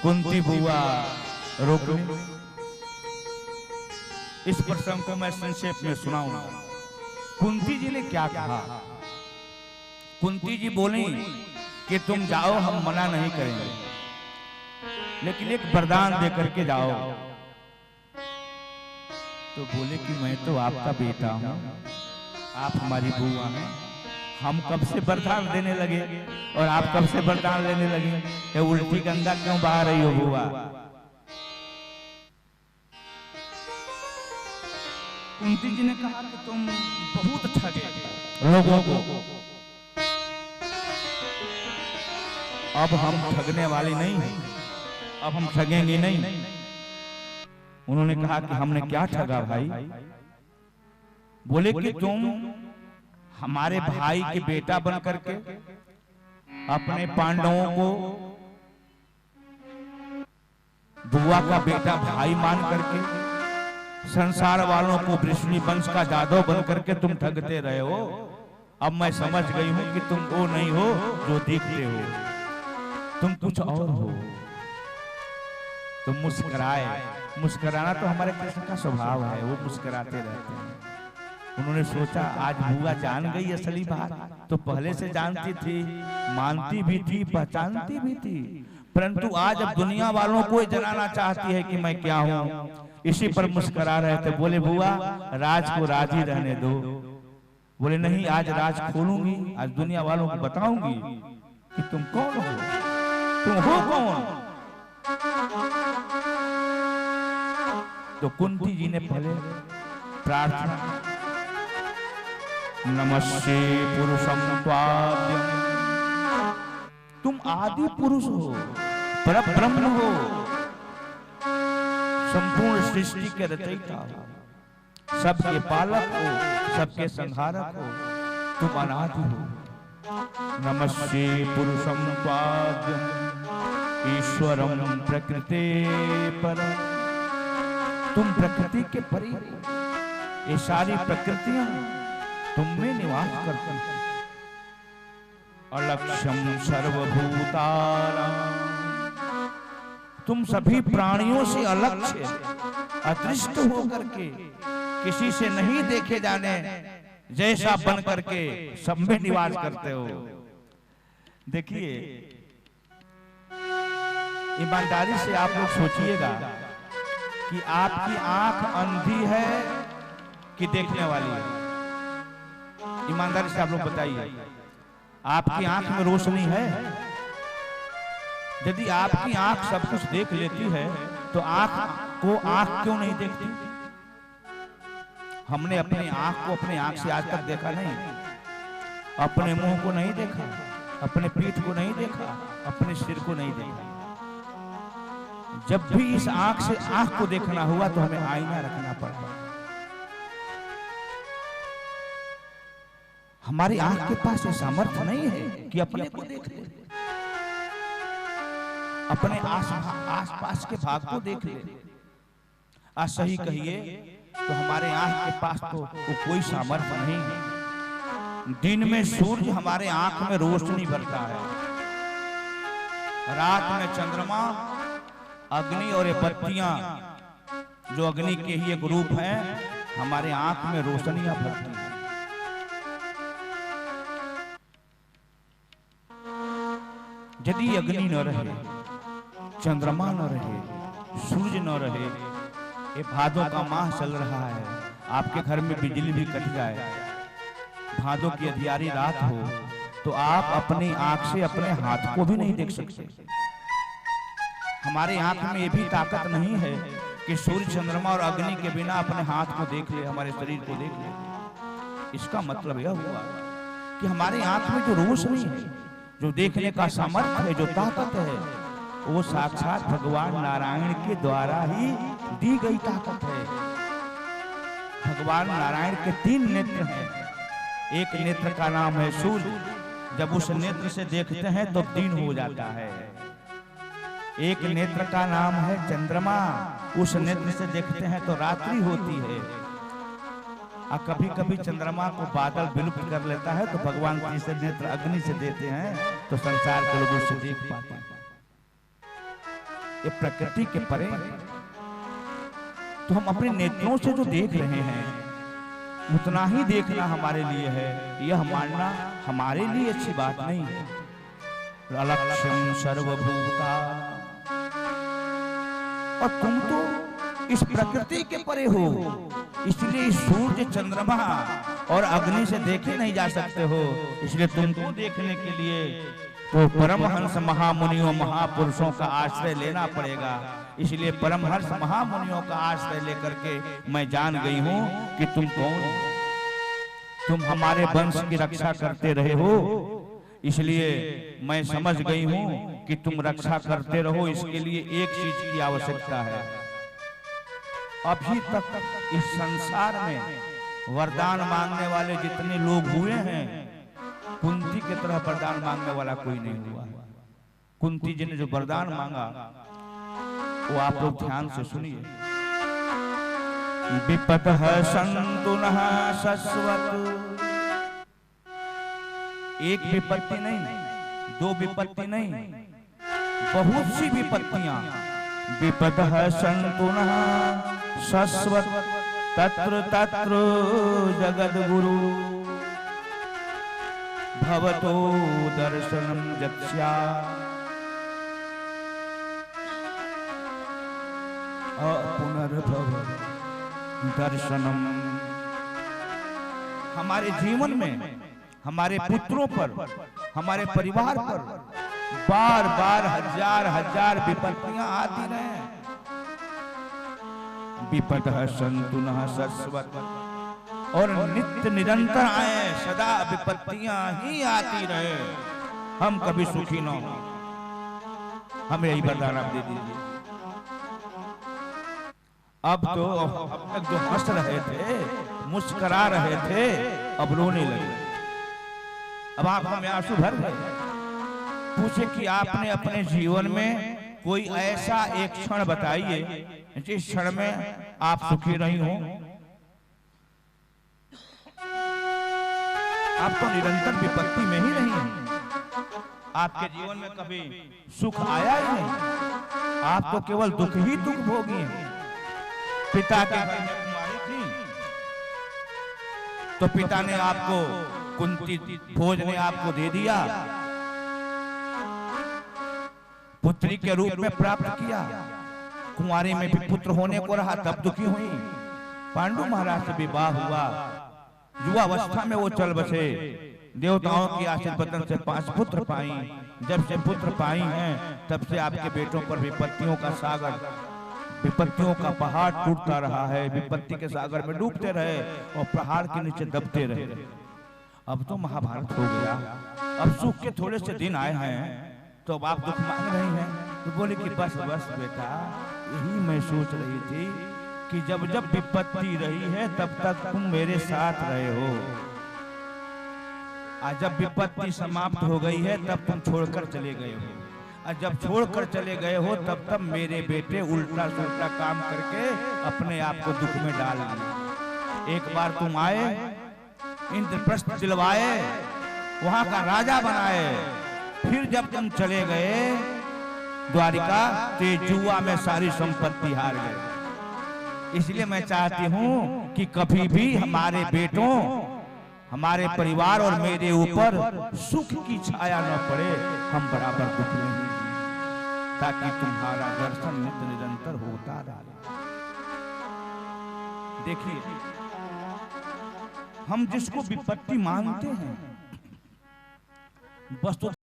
कुंती बुआ रोको। इस प्रसंग को मैं संक्षेप में सुनाऊंगा। कुंती जी ने क्या कहा? कुंती जी बोली कि तुम जाओ, हम मना नहीं करेंगे, लेकिन एक वरदान देकर के जाओ। तो बोले कि मैं तो आपका बेटा हूं, आप हमारी बुआ हैं, हम कब से वरदान देने लगे और आप कब से वरदान लेने लगे? ये उल्टी गंगा क्यों बहा रही हो बुआ? कुंती जी ने कहा कि तुम बहुत ठगे लोगों को, अब हम ठगने वाले नहीं, अब हम ठगेंगे नहीं। उन्होंने कहा कि हमने क्या ठगा भाई? बोले कि तुम हमारे भाई के बेटा बन करके अपने पांडवों को बुआ का बेटा भाई मान करके संसार वालों को वृष्णि वंश का जादव बन करके तुम ठगते रहे हो। अब मैं समझ गई हूं कि तुम वो नहीं हो जो दिखते हो, तुम कुछ और हो। तुम मुस्कुराए, मुस्कुराना तो हमारे कृष्ण का स्वभाव है, वो मुस्कुराते रहते हैं। उन्होंने सोचा आज बुआ जान गई असली बात, तो पहले से जानती थी, मानती भी थी, पहचानती भी थी, परंतु आज अब दुनिया वालों को जनाना चाहती है कि मैं क्या हूं। इसी पर मुस्कुरा रहे थे। बोले बुआ राज को राज ही रहने दो। बोले नहीं, आज राज खोलूंगी, आज दुनिया वालों को बताऊंगी कि तुम कौन हो, तुम हो कौन। तो कुंती जी ने पहले प्रार्थना, नमस्ते पुरुषम त्वाद्यम, तुम आदि पुरुष हो, परब्रह्म हो, संपूर्ण सृष्टि के रचयिता हो, सबके पालक हो, सबके संहारक हो, तुम अनादि हो। नमस्ते पुरुषम त्वाद्यम ईश्वरम प्रकृते परम, तुम प्रकृति के परे हो, ये सारी प्रकृतियां तुम में निवास करती हैं। अलक्ष्यम सर्वभूतानां, तुम सभी प्राणियों से अलक्ष्य, अदृष्ट होकर के, किसी से नहीं देखे जाने जैसा बन करके सब में निवास करते हो। देखिए ईमानदारी से आप लोग सोचिएगा कि आपकी आंख अंधी है कि देखने वाली है? ईमानदारी से आप लोग बताइए, आपकी आंख में रोशनी है? यदि आपकी आंख सब कुछ देख लेती है तो आंख को आंख क्यों नहीं देखती? हमने अपनी आंख को अपनी आंख से आज तक देखा नहीं, अपने मुंह को नहीं देखा, अपने पीठ को नहीं देखा, अपने सिर को नहीं देखा। जब भी इस आंख से आंख को देखना हुआ तो हमें आईना रखना पड़ा। हमारी आंख के पास ये सामर्थ्य नहीं है कि अपने को देख ले, अपने आसपास के भाग को देख ले। आज सही कहिए तो हमारे आंख के पास तो कोई सामर्थ्य नहीं है। दिन में सूर्य हमारे आंख में रोशनी भरता है, रात में चंद्रमा, अग्नि और ये बत्तियां जो अग्नि के ही एक रूप है हमारे आंख में रोशनियां भरती हैं। यदि अग्नि न रहे, चंद्रमा न रहे, सूर्य न रहे, ये भादों का माह चल रहा है, आपके घर में बिजली भी कट जाए, भादों की अंधियारी रात हो, तो आप अपनी आंख से अपने हाथ को भी नहीं देख सकते। हमारे आंख में ये भी ताकत नहीं है कि सूर्य, चंद्रमा और अग्नि के बिना अपने हाथ को देख ले, हमारे शरीर को देख ले। इसका मतलब यह हुआ कि हमारी आंख में जो रोशनी है, जो देखने का सामर्थ्य है, जो ताकत है, वो साक्षात भगवान नारायण के द्वारा ही दी गई ताकत है। भगवान नारायण के 3 नेत्र हैं। एक नेत्र का नाम है सूर्य, जब उस नेत्र से देखते हैं तो दिन हो जाता है। एक नेत्र का नाम है चंद्रमा, उस नेत्र से देखते हैं तो रात्रि होती है। और कभी कभी चंद्रमा को बादल विलुप्त कर लेता है तो भगवान तीसरे नेत्र अग्नि से देते हैं तो संसार के लोग उससे देख पाते हैं। ये प्रकृति के परे तो हम अपने नेत्रों से जो देख रहे हैं उतना ही देखना हमारे लिए है, यह मानना हमारे लिए अच्छी बात नहीं है। अलक्ष्यम सर्वभूता, और तुम तो इस प्रकृति के परे हो, इसलिए सूर्य चंद्रमा और अग्नि से देखे नहीं जा सकते हो। इसलिए तुमको देखने के लिए तो परमहंस महामुनियों महापुरुषों का आश्रय लेना पड़ेगा। इसलिए परमहंस महामुनियों का आश्रय लेकर के मैं जान गई हूँ कि तुम कौन हो। तुम हमारे वंश की रक्षा करते रहे हो, इसलिए मैं समझ गई हूँ कि तुम रक्षा करते रहो। इसके लिए एक चीज की आवश्यकता है। अभी तक इस संसार में वरदान मांगने वाले जितने लोग हुए हैं, कुंती की तरह वरदान मांगने वाला कोई नहीं हुआ। कुंती जी ने जो वरदान मांगा वो आप लोग ध्यान से सुनिए। विपतः सन्तु नः शश्वत्, एक विपत्ति नहीं, दो विपत्ति नहीं, बहुत सी विपत्तियां। विपतः सन्तु नः शश्वत् तत्र तत्र जगद्गुरु भवतो दर्शनम यत्स्या पुनर्भव दर्शनम। हमारे जीवन में हमारे पुत्रों पर, हमारे परिवार पर बार बार हजार हजार विपत्तियां आती रहे। विपतः सन्तु नः शश्वत्, और नित्य निरंतर आए, सदा विपत्तियां ही आती रहे, हम कभी सुखी न हो। हमें यही वरदान आप दे दीजिए। अब तक जो हंस रहे थे, मुस्कुरा रहे थे, अब रोने लगे। अब आंखों में आंसू भर गए। पूछे कि आपने अपने जीवन में कोई ऐसा एक क्षण बताइए जिस क्षण में आप सुखी रही हो। आप तो निरंतर विपत्ति में ही रही हैं। आपके जीवन में कभी सुख आया ही नहीं, आप तो केवल दुख ही दुख भोगी हैं। पिता के घर में कुमारी थी तो पिता ने आपको, कुंती भोज ने आपको दे दिया, पुत्री के रूप में प्राप्त किया। कुंवारी में भी पुत्र होने को रहा, तब दुखी हुई। पांडु महाराज से विवाह हुआ, युवावस्था में वो चल बसे। देवताओं की आशीर्वाद से 5 पुत्र पाई। जब से पुत्र पाई हैं तब से आपके बेटों पर विपत्तियों का सागर, विपत्तियों का पहाड़ टूटता रहा है। विपत्ति के सागर में डूबते रहे और पहाड़ के नीचे दबते रहे। अब तो महाभारत हो गया, अब सुख के थोड़े से दिन आए हैं तो अब आप दुख मांग रही हैं। तो बोले कि बस बस बेटा, यही मैं सोच रही थी कि जब जब विपत्ति रही है तब तक तुम मेरे साथ रहे हो, आज जब विपत्ति समाप्त हो गई है तब तुम छोड़कर चले गए हो। और जब छोड़कर चले गए हो तब तब मेरे बेटे उल्टा सुल्टा काम करके अपने आप को दुख में डाल दिए। एक बार तुम आए, इंद्रप्रस्थ दिलवाए, वहां का राजा बनाए, फिर जब तुम चले गए द्वारिका तो जुआ में सारी संपत्ति हार गए। इसलिए मैं चाहती हूं कि कभी भी हमारे बेटों, हमारे परिवार और मेरे ऊपर सुख की छाया न पड़े, हम बराबर दुख नहीं, ताकि तुम्हारा दर्शन नित्य निरंतर होता रहे। देखिए, हम जिसको विपत्ति मानते हैं वस्तु